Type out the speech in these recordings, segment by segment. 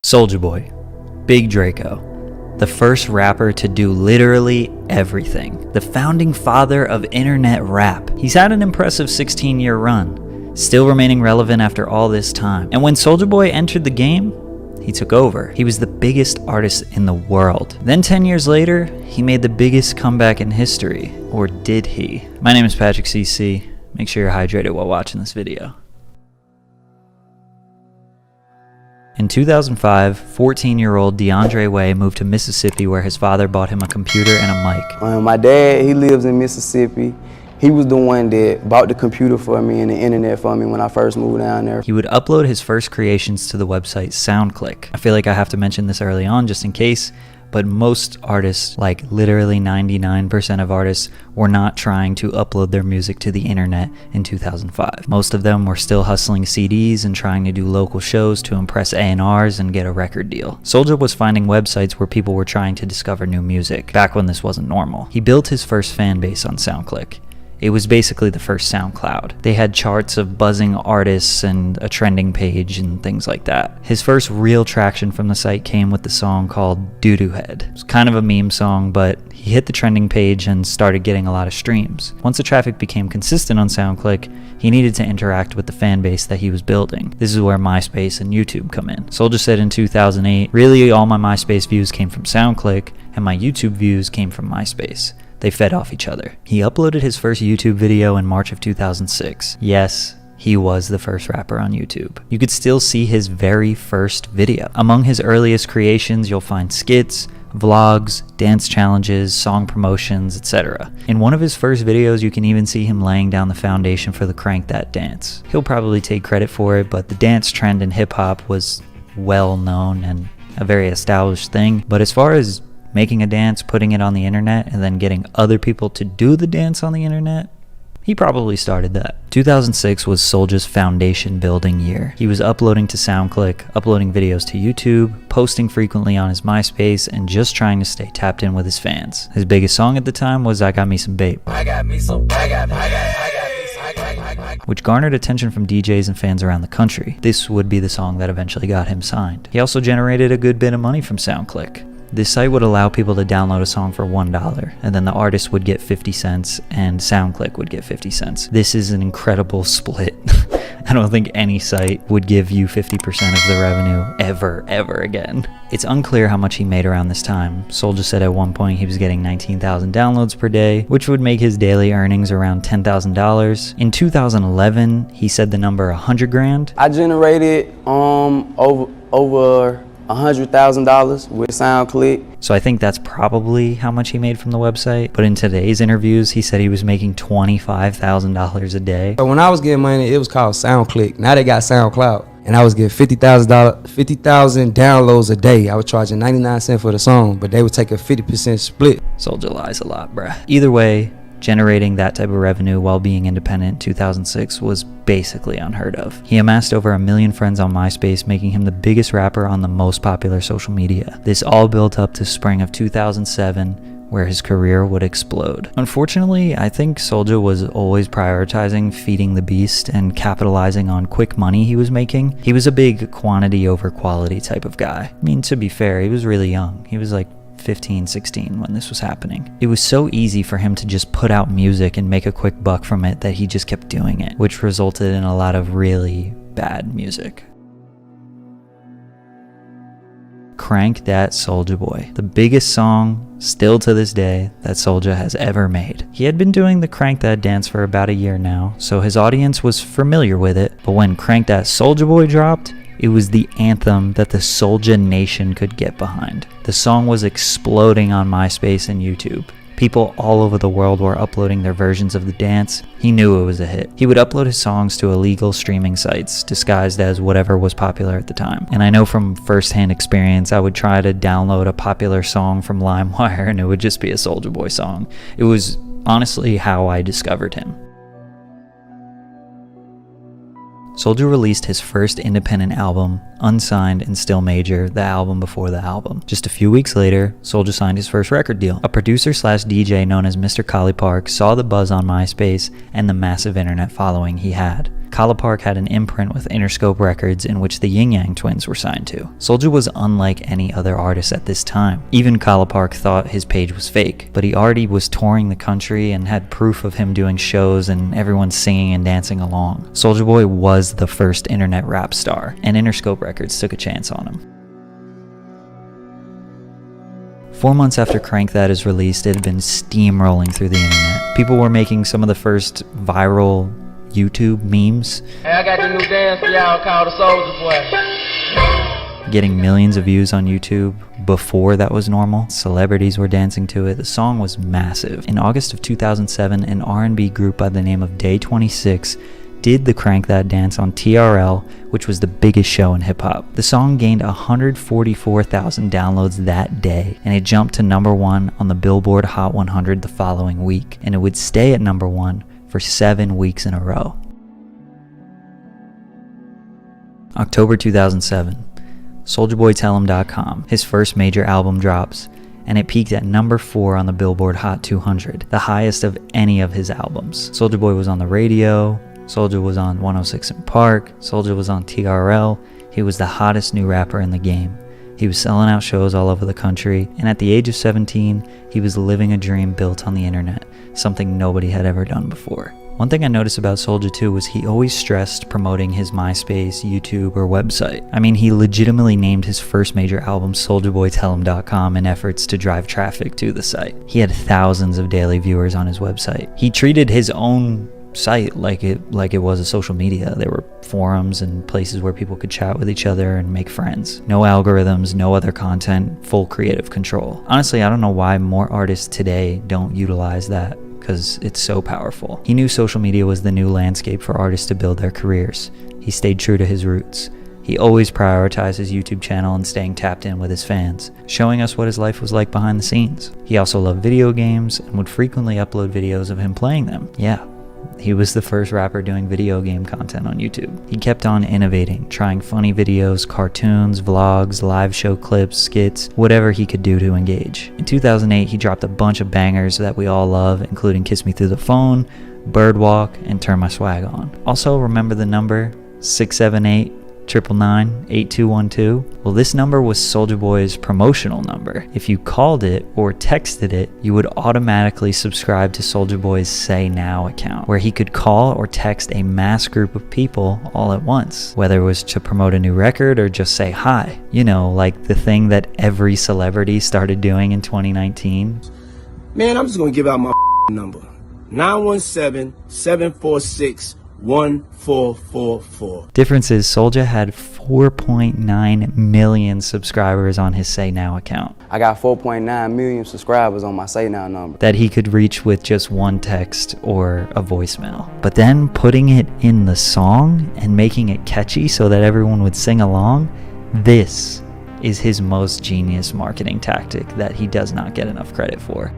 Soulja Boy, Big Draco, the first rapper to do literally everything, the founding father of internet rap. He's had an impressive 16-year run, still remaining relevant after all this time. And when Soulja Boy entered the game, he took over. He was the biggest artist in the world. Then 10 years later, he made the biggest comeback in history. Or did he? My name is Patrick CC. Make sure you're hydrated while watching this video. In 2005, 14-year-old DeAndre Way moved to Mississippi where his father bought him a computer and a mic. My dad, he lives in Mississippi. He was the one that bought the computer for me and the internet for me when I first moved down there. He would upload his first creations to the website SoundClick. I feel like I have to mention this early on just in case, but most artists, like literally 99% of artists, were not trying to upload their music to the internet in 2005. Most of them were still hustling CDs and trying to do local shows to impress A&Rs and get a record deal. Soulja was finding websites where people were trying to discover new music, back when this wasn't normal. He built his first fan base on SoundClick. It was basically the first SoundCloud. They had charts of buzzing artists and a trending page and things like that. His first real traction from the site came with the song called Doo-Doo Head. It was kind of a meme song, but he hit the trending page and started getting a lot of streams. Once the traffic became consistent on SoundClick, he needed to interact with the fan base that he was building. This is where MySpace and YouTube come in. Soulja said in 2008, really all my MySpace views came from SoundClick and my YouTube views came from MySpace. They fed off each other. He uploaded his first YouTube video in March of 2006. Yes, he was the first rapper on YouTube. You could still see his very first video. Among his earliest creations, you'll find skits, vlogs, dance challenges, song promotions, etc. In one of his first videos, you can even see him laying down the foundation for the Crank That dance. He'll probably take credit for it, but the dance trend in hip-hop was well known and a very established thing. But as far as making a dance, putting it on the internet, and then getting other people to do the dance on the internet, he probably started that. 2006 was Soulja's foundation building year. He was uploading to SoundClick, uploading videos to YouTube, posting frequently on his MySpace, and just trying to stay tapped in with his fans. His biggest song at the time was I Got Me Some B.o.B, which garnered attention from DJs and fans around the country. This would be the song that eventually got him signed. He also generated a good bit of money from SoundClick. This site would allow people to download a song for $1, and then the artist would get 50 cents and SoundClick would get 50 cents. This is an incredible split. I don't think any site would give you 50% of the revenue ever again. It's unclear how much he made around this time. Soulja said at one point he was getting 19,000 downloads per day, which would make his daily earnings around $10,000. In 2011, he said the number 100 grand. I generated over $100,000 with SoundClick. So I think that's probably how much he made from the website. But in today's interviews, he said he was making $25,000 a day. So when I was getting money, it was called SoundClick. Now they got SoundCloud. And I was getting 50,000 downloads a day. I was charging 99 cents for the song, but they would take a 50% split. Soulja lies a lot, bruh. Either way, generating that type of revenue while being independent in 2006 was basically unheard of. He amassed over 1 million friends on MySpace, making him the biggest rapper on the most popular social media. This all built up to spring of 2007, where his career would explode. Unfortunately, I think Soulja was always prioritizing feeding the beast and capitalizing on quick money he was making. He was a big quantity over quality type of guy. I mean, to be fair, he was really young. He was like 15, 16 when this was happening. It was so easy for him to just put out music and make a quick buck from it that he just kept doing it, which resulted in a lot of really bad music. Crank That Soulja Boy, the biggest song still to this day that Soulja has ever made. He had been doing the Crank That dance for about a year now, so his audience was familiar with it, but when Crank That Soulja Boy dropped, it was the anthem that the Soulja Nation could get behind. The song was exploding on MySpace and YouTube. People all over the world were uploading their versions of the dance. He knew it was a hit. He would upload his songs to illegal streaming sites, disguised as whatever was popular at the time. And I know from firsthand experience, I would try to download a popular song from LimeWire and it would just be a Soulja Boy song. It was honestly how I discovered him. Soulja released his first independent album, Unsigned and Still Major, the album before the album. Just a few weeks later, Soulja signed his first record deal. A producer/DJ known as Mr. Collie Park saw the buzz on MySpace and the massive internet following he had. Kala Park had an imprint with Interscope Records in which the Yin Yang Twins were signed to. Soulja was unlike any other artist at this time. Even Kala Park thought his page was fake, but he already was touring the country and had proof of him doing shows and everyone singing and dancing along. Soulja Boy was the first internet rap star, and Interscope Records took a chance on him. 4 months after Crank That is released, it had been steamrolling through the internet. People were making some of the first viral YouTube memes. Hey, I got the new dance for y'all called the Soulja Boy. Getting millions of views on YouTube before that was normal. Celebrities were dancing to it. The song was massive. In August of 2007, an R&B group by the name of Day 26 did the Crank That dance on TRL, which was the biggest show in hip-hop. The song gained 144,000 downloads that day, and it jumped to #1 on the Billboard Hot 100 the following week, and it would stay at #1 for 7 weeks in a row. October 2007, SouljaBoyTellHim.com, his first major album drops, and it peaked at #4 on the Billboard Hot 200, the highest of any of his albums. Soulja Boy was on the radio, Soulja was on 106 & Park, Soulja was on TRL. He was the hottest new rapper in the game. He was selling out shows all over the country, and at the age of 17, he was living a dream built on the internet, something nobody had ever done before. One thing I noticed about Soulja too was he always stressed promoting his MySpace, YouTube, or website. I mean, he legitimately named his first major album SouljaBoyTellHim.com in efforts to drive traffic to the site. He had thousands of daily viewers on his website. He treated his own site like it was a social media. There were forums and places where people could chat with each other and make friends. No algorithms, no other content, full creative control. Honestly, I don't know why more artists today don't utilize that, because it's so powerful. He knew social media was the new landscape for artists to build their careers. He stayed true to his roots. He always prioritized his YouTube channel and staying tapped in with his fans, showing us what his life was like behind the scenes. He also loved video games and would frequently upload videos of him playing them. Yeah, he was the first rapper doing video game content on YouTube. He kept on innovating, trying funny videos, cartoons, vlogs, live show clips, skits, whatever he could do to engage. In 2008, he dropped a bunch of bangers that we all love, including Kiss Me Through the Phone, Birdwalk, and Turn My Swag On. Also, remember the number 678-999-8212? Well, this number was Soulja Boy's promotional number. If you called it or texted it, you would automatically subscribe to Soulja Boy's Say Now account, where he could call or text a mass group of people all at once, whether it was to promote a new record or just say hi. You know, like the thing that every celebrity started doing in 2019. Man, I'm just gonna give out my number. 917-746-1444. Difference is Soulja had 4.9 million subscribers on his Say Now account I got 4.9 million subscribers on my Say Now number. that he could reach with just one text or a voicemail. But then putting it in the song and making it catchy so that everyone would sing along, this is his most genius marketing tactic that he does not get enough credit for.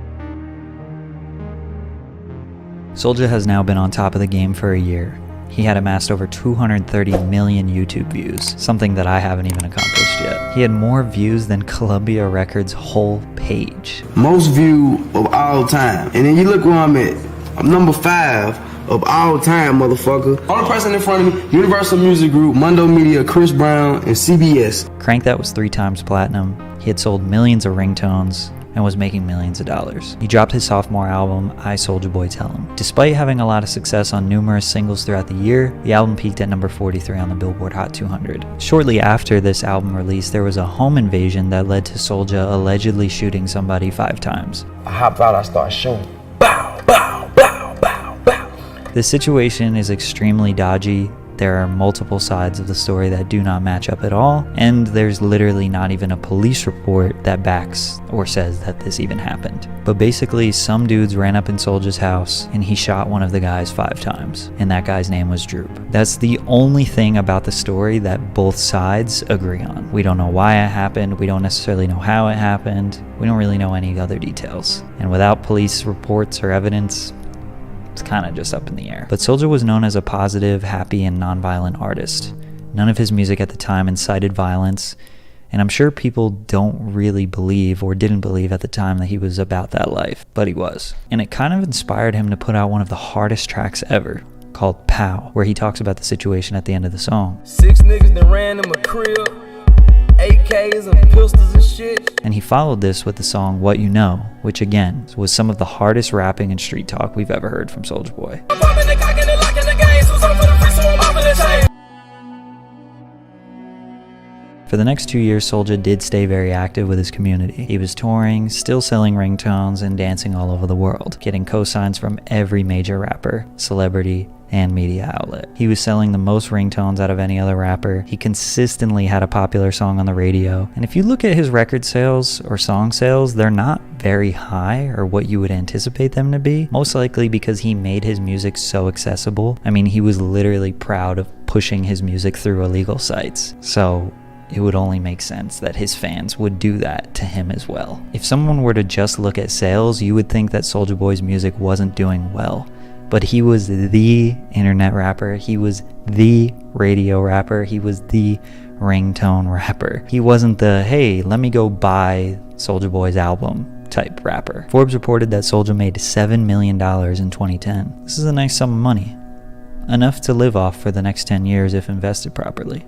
Soulja has now been on top of the game for a year. He had amassed over 230 million YouTube views, something that I haven't even accomplished yet. He had more views than Columbia Records' whole page. Most view of all time. And then you look where I'm at. I'm #5 of all time, motherfucker. Only person in front of me, Universal Music Group, Mondo Media, Chris Brown, and CBS. Crank That was 3 times platinum. He had sold millions of ringtones and was making millions of dollars. He dropped his sophomore album, I Soulja Boy Tell Him. Despite having a lot of success on numerous singles throughout the year, the album peaked at #43 on the Billboard Hot 200. Shortly after this album release, there was a home invasion that led to Soulja allegedly shooting somebody 5 times. I hop out, I start shooting. Bow, bow, bow, bow, bow. This situation is extremely dodgy. There are multiple sides of the story that do not match up at all, and there's literally not even a police report that backs or says that this even happened. But basically, some dudes ran up in Soulja's house and he shot one of the guys 5 times, and that guy's name was Droop. That's the only thing about the story that both sides agree on. We don't know why it happened, we don't necessarily know how it happened, we don't really know any other details. And without police reports or evidence, it's kind of just up in the air. But Soulja was known as a positive, happy, and non-violent artist. None of his music at the time incited violence, and I'm sure people don't really believe or didn't believe at the time that he was about that life, but he was. And it kind of inspired him to put out one of the hardest tracks ever, called Pow, where he talks about the situation at the end of the song. 6 niggas that ran in my crib, AKs and pistols and shit. And he followed this with the song What You Know, which again was some of the hardest rapping and street talk we've ever heard from Soulja Boy. For the next 2 years, Soulja did stay very active with his community. He was touring, still selling ringtones, and dancing all over the world, getting cosigns from every major rapper, celebrity, and media outlet. He was selling the most ringtones out of any other rapper. He consistently had a popular song on the radio. And if you look at his record sales or song sales, they're not very high or what you would anticipate them to be, most likely because he made his music so accessible. I mean, he was literally proud of pushing his music through illegal sites. So it would only make sense that his fans would do that to him as well. If someone were to just look at sales, you would think that Soulja Boy's music wasn't doing well. But he was the internet rapper, he was the radio rapper, he was the ringtone rapper. He wasn't the, hey, let me go buy Soulja Boy's album type rapper. Forbes reported that Soulja made $7 million in 2010. This is a nice sum of money. Enough to live off for the next 10 years if invested properly.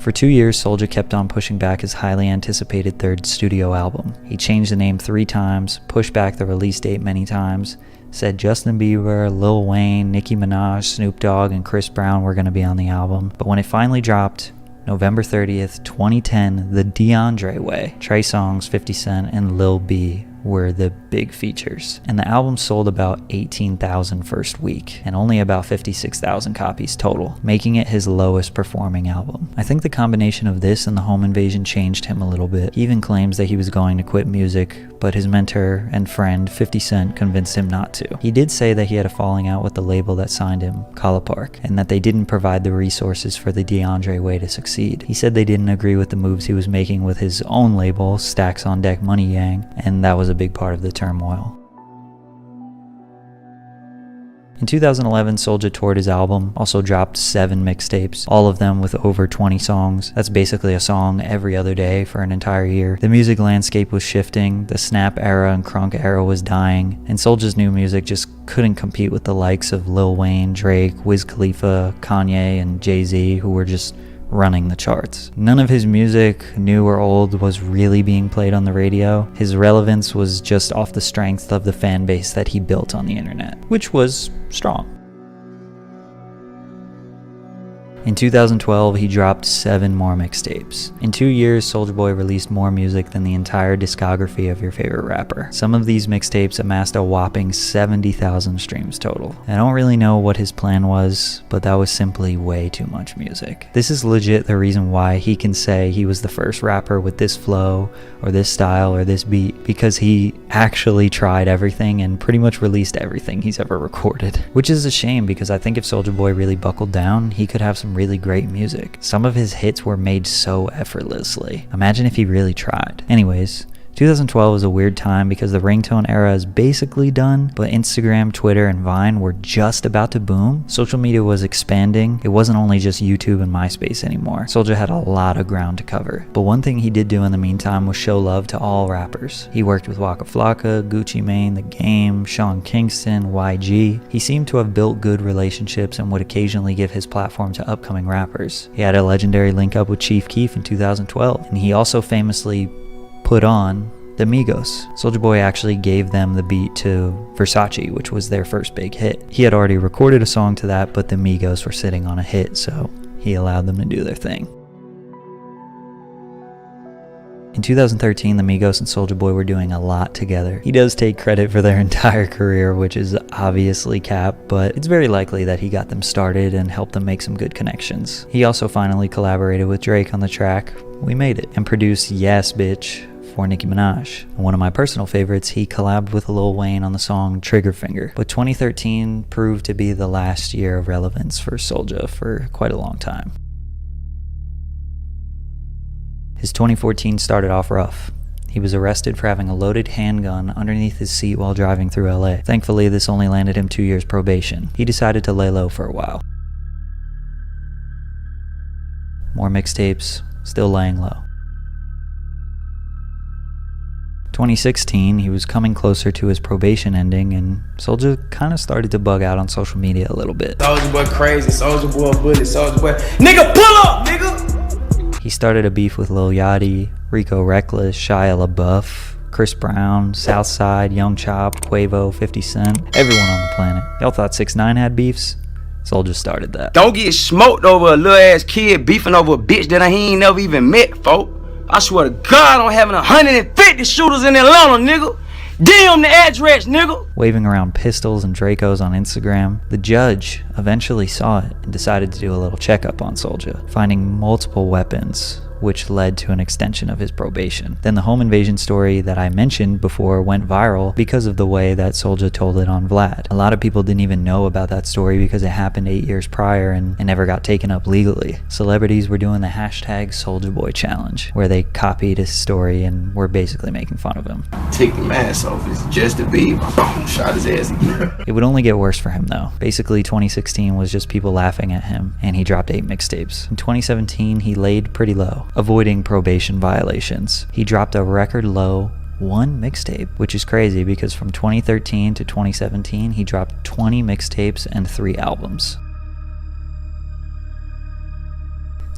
For 2 years, Soulja kept on pushing back his highly anticipated third studio album. He changed the name 3 times, pushed back the release date many times, said Justin Bieber, Lil Wayne, Nicki Minaj, Snoop Dogg, and Chris Brown were going to be on the album. But when it finally dropped, November 30th, 2010, The DeAndre Way, Trey Songz, 50 Cent, and Lil B were the big features. And the album sold about 18,000 first week, and only about 56,000 copies total, making it his lowest performing album. I think the combination of this and the home invasion changed him a little bit. He even claims that he was going to quit music, but his mentor and friend 50 Cent convinced him not to. He did say that he had a falling out with the label that signed him, Kala Park, and that they didn't provide the resources for the DeAndre Way to succeed. He said they didn't agree with the moves he was making with his own label, Stacks on Deck Money Yang, and that was a big part of the turmoil. In 2011, Soulja toured his album, also dropped 7 mixtapes, all of them with over 20 songs. That's basically a song every other day for an entire year. The music landscape was shifting, the snap era and crunk era was dying, and Soulja's new music just couldn't compete with the likes of Lil Wayne, Drake, Wiz Khalifa, Kanye, and Jay-Z, who were just running the charts. None of his music, new or old, was really being played on the radio. His relevance was just off the strength of the fan base that he built on the internet, which was strong. In 2012, he dropped 7 more mixtapes. In 2 years, Soulja Boy released more music than the entire discography of your favorite rapper. Some of these mixtapes amassed a whopping 70,000 streams total. I don't really know what his plan was, but that was simply way too much music. This is legit the reason why he can say he was the first rapper with this flow, or this style, or this beat, because he actually tried everything and pretty much released everything he's ever recorded. Which is a shame, because I think if Soulja Boy really buckled down, he could have some really great music. Some of his hits were made so effortlessly. Imagine if he really tried. Anyways, 2012 was a weird time because the ringtone era is basically done, but Instagram, Twitter, and Vine were just about to boom. Social media was expanding. It wasn't only just YouTube and MySpace anymore. Soulja had a lot of ground to cover. But one thing he did do in the meantime was show love to all rappers. He worked with Waka Flocka, Gucci Mane, The Game, Sean Kingston, YG. He seemed to have built good relationships and would occasionally give his platform to upcoming rappers. He had a legendary link up with Chief Keef in 2012, and he also famously put on the Migos. Soulja Boy actually gave them the beat to Versace, which was their first big hit. He had already recorded a song to that, but the Migos were sitting on a hit, so he allowed them to do their thing. In 2013, the Migos and Soulja Boy were doing a lot together. He does take credit for their entire career, which is obviously cap, but it's very likely that he got them started and helped them make some good connections. He also finally collaborated with Drake on the track We Made It, and produced Yes Bitch for Nicki Minaj. And one of my personal favorites, he collabed with Lil Wayne on the song Trigger Finger. But 2013 proved to be the last year of relevance for Soulja for quite a long time. His 2014 started off rough. He was arrested for having a loaded handgun underneath his seat while driving through LA. Thankfully, this only landed him 2 years probation. He decided to lay low for a while. More mixtapes, still laying low. 2016, he was coming closer to his probation ending, and Soulja kind of started to bug out on social media a little bit. Soulja Boy crazy, Soulja Boy bully, Soulja Boy. Nigga, pull up, nigga! He started a beef with Lil Yachty, Rico Reckless, Shia LaBeouf, Chris Brown, Southside, Young Chop, Quavo, 50 Cent, everyone on the planet. Y'all thought 6ix9ine had beefs? Soulja started that. Don't get smoked over a little ass kid beefing over a bitch that he ain't never even met, folk. I swear to God, I'm having 150 shooters in Atlanta, nigga. Damn the address, nigga. Waving around pistols and Dracos on Instagram, the judge eventually saw it and decided to do a little checkup on Soulja, finding multiple weapons, which led to an extension of his probation. Then the home invasion story that I mentioned before went viral because of the way that Soulja told it on Vlad. A lot of people didn't even know about that story because it happened 8 years prior and never got taken up legally. Celebrities were doing the hashtag Soulja Boy challenge, where they copied his story and were basically making fun of him. Take the mask off, it's just a B. Boom, shot his ass again. It would only get worse for him though. Basically 2016 was just people laughing at him, and he dropped 8 mixtapes. In 2017, he laid pretty low, avoiding probation violations. He dropped a record low 1 mixtape, which is crazy because from 2013 to 2017, he dropped 20 mixtapes and 3 albums.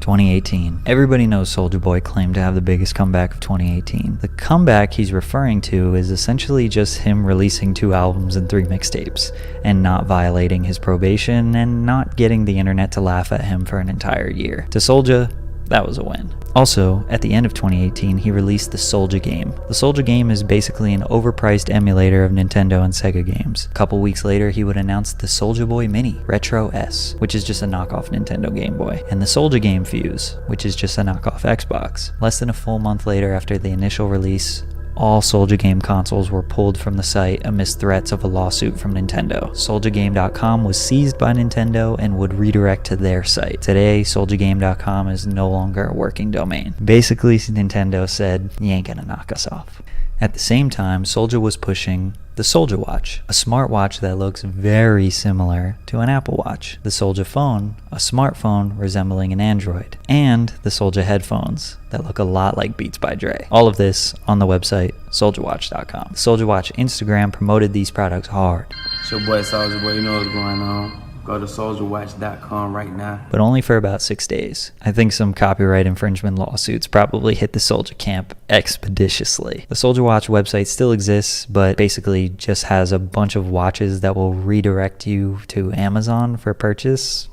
2018. Everybody knows Soulja Boy claimed to have the biggest comeback of 2018. The comeback he's referring to is essentially just him releasing 2 albums and 3 mixtapes, and not violating his probation and not getting the internet to laugh at him for an entire year. To Soulja, that was a win. Also, at the end of 2018, he released the Soulja game. The Soulja game is basically an overpriced emulator of Nintendo and Sega games. A couple weeks later, he would announce the Soulja Boy Mini Retro S, which is just a knockoff Nintendo Game Boy, and the Soulja Game Fuse, which is just a knockoff Xbox. Less than a full month later after the initial release, all Soulja Game consoles were pulled from the site amidst threats of a lawsuit from Nintendo. SouljaGame.com was seized by Nintendo and would redirect to their site. Today, SouljaGame.com is no longer a working domain. Basically, Nintendo said, you ain't gonna knock us off. At the same time, Soulja was pushing the Soulja Watch, a smartwatch that looks very similar to an Apple Watch, the Soulja Phone, a smartphone resembling an Android, and the Soulja headphones that look a lot like Beats by Dre. All of this on the website SouljaWatch.com. The Soulja Watch Instagram promoted these products hard. It's your boy Soulja Boy, you know what's going on. Go to SouljaWatch.com right now. But only for about 6 days. I think some copyright infringement lawsuits probably hit the Soulja camp expeditiously. The Soulja Watch website still exists, but basically just has a bunch of watches that will redirect you to Amazon for purchase.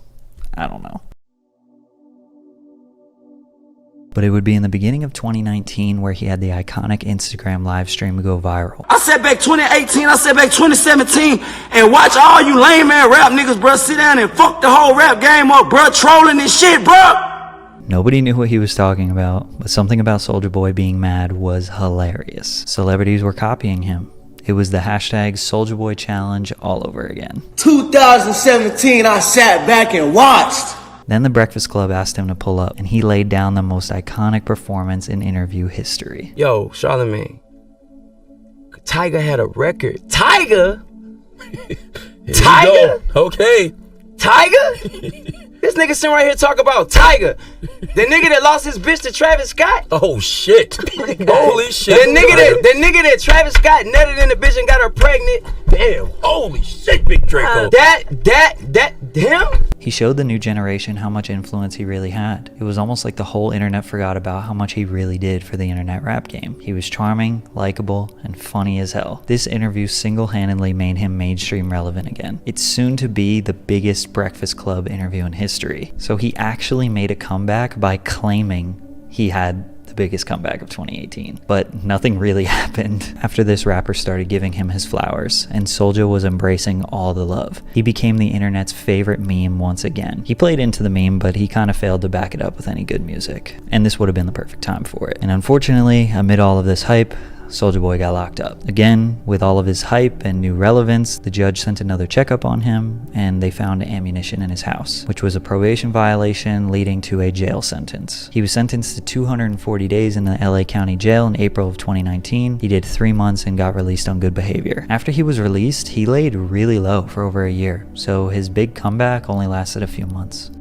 I don't know. But it would be in the beginning of 2019 where he had the iconic Instagram live stream go viral. I said back 2018, I said back 2017, and watch all you lame ass rap niggas, bruh, sit down and fuck the whole rap game up, bruh, trolling this shit, bruh. Nobody knew what he was talking about, but something about Soulja Boy being mad was hilarious. Celebrities were copying him. It was the hashtag Soulja Boy challenge all over again. 2017, I sat back and watched. Then the Breakfast Club asked him to pull up, and he laid down the most iconic performance in interview history. Yo, Charlamagne, Tiger had a record. Tiger? Tiger? Okay. Tiger? This nigga sitting right here talk about Tiger. The nigga that lost his bitch to Travis Scott. Oh shit. Holy shit. The nigga that Travis Scott nutted in the bitch and got her pregnant. Damn. Holy shit, Big Draco. Him? He showed the new generation how much influence he really had. It was almost like the whole internet forgot about how much he really did for the internet rap game. He was charming, likable, and funny as hell. This interview single-handedly made him mainstream relevant again. It's soon to be the biggest Breakfast Club interview in history. So he actually made a comeback by claiming he had the biggest comeback of 2018. But nothing really happened. After this, rappers started giving him his flowers, and Soulja was embracing all the love. He became the internet's favorite meme once again. He played into the meme, but he kind of failed to back it up with any good music. And this would have been the perfect time for it. And unfortunately, amid all of this hype, Soulja Boy got locked up. Again, with all of his hype and new relevance, the judge sent another checkup on him, and they found ammunition in his house, which was a probation violation leading to a jail sentence. He was sentenced to 240 days in the LA County Jail in April of 2019. He did 3 months and got released on good behavior. After he was released, he laid really low for over a year, so his big comeback only lasted a few months.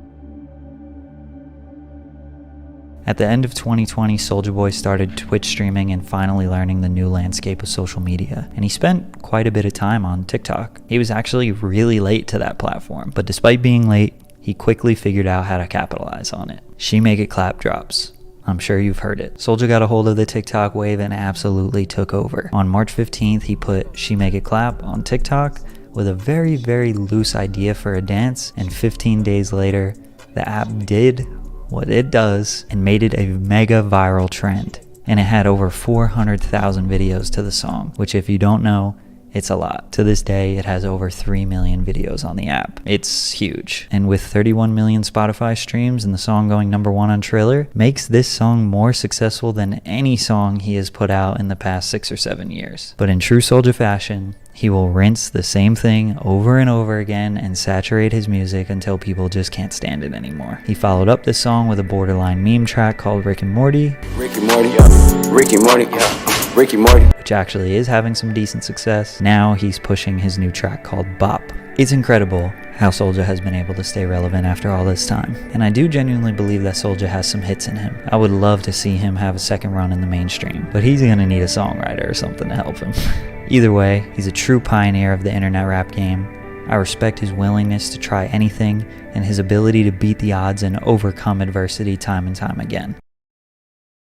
At the end of 2020, Soulja Boy started Twitch streaming and finally learning the new landscape of social media, and he spent quite a bit of time on TikTok. He was actually really late to that platform, but despite being late, he quickly figured out how to capitalize on it. She Make It Clap drops. I'm sure you've heard it. Soulja got a hold of the TikTok wave and absolutely took over. On March 15th, he put She Make It Clap on TikTok with a very, very loose idea for a dance, and 15 days later, the app did what it does and made it a mega viral trend. And it had over 400,000 videos to the song, which if you don't know, it's a lot. To this day, it has over 3 million videos on the app. It's huge. And with 31 million Spotify streams and the song going #1 on Triller, makes this song more successful than any song he has put out in the past 6 or 7 years. But in true Soulja fashion, he will rinse the same thing over and over again and saturate his music until people just can't stand it anymore. He followed up this song with a borderline meme track called Rick and Morty. Ricky Morty, yeah. Ricky Morty, yeah. Ricky Morty. Which actually is having some decent success. Now he's pushing his new track called B.o.B. It's incredible how Soulja has been able to stay relevant after all this time. And I do genuinely believe that Soulja has some hits in him. I would love to see him have a second run in the mainstream, but he's gonna need a songwriter or something to help him. Either way, he's a true pioneer of the internet rap game. I respect his willingness to try anything and his ability to beat the odds and overcome adversity time and time again.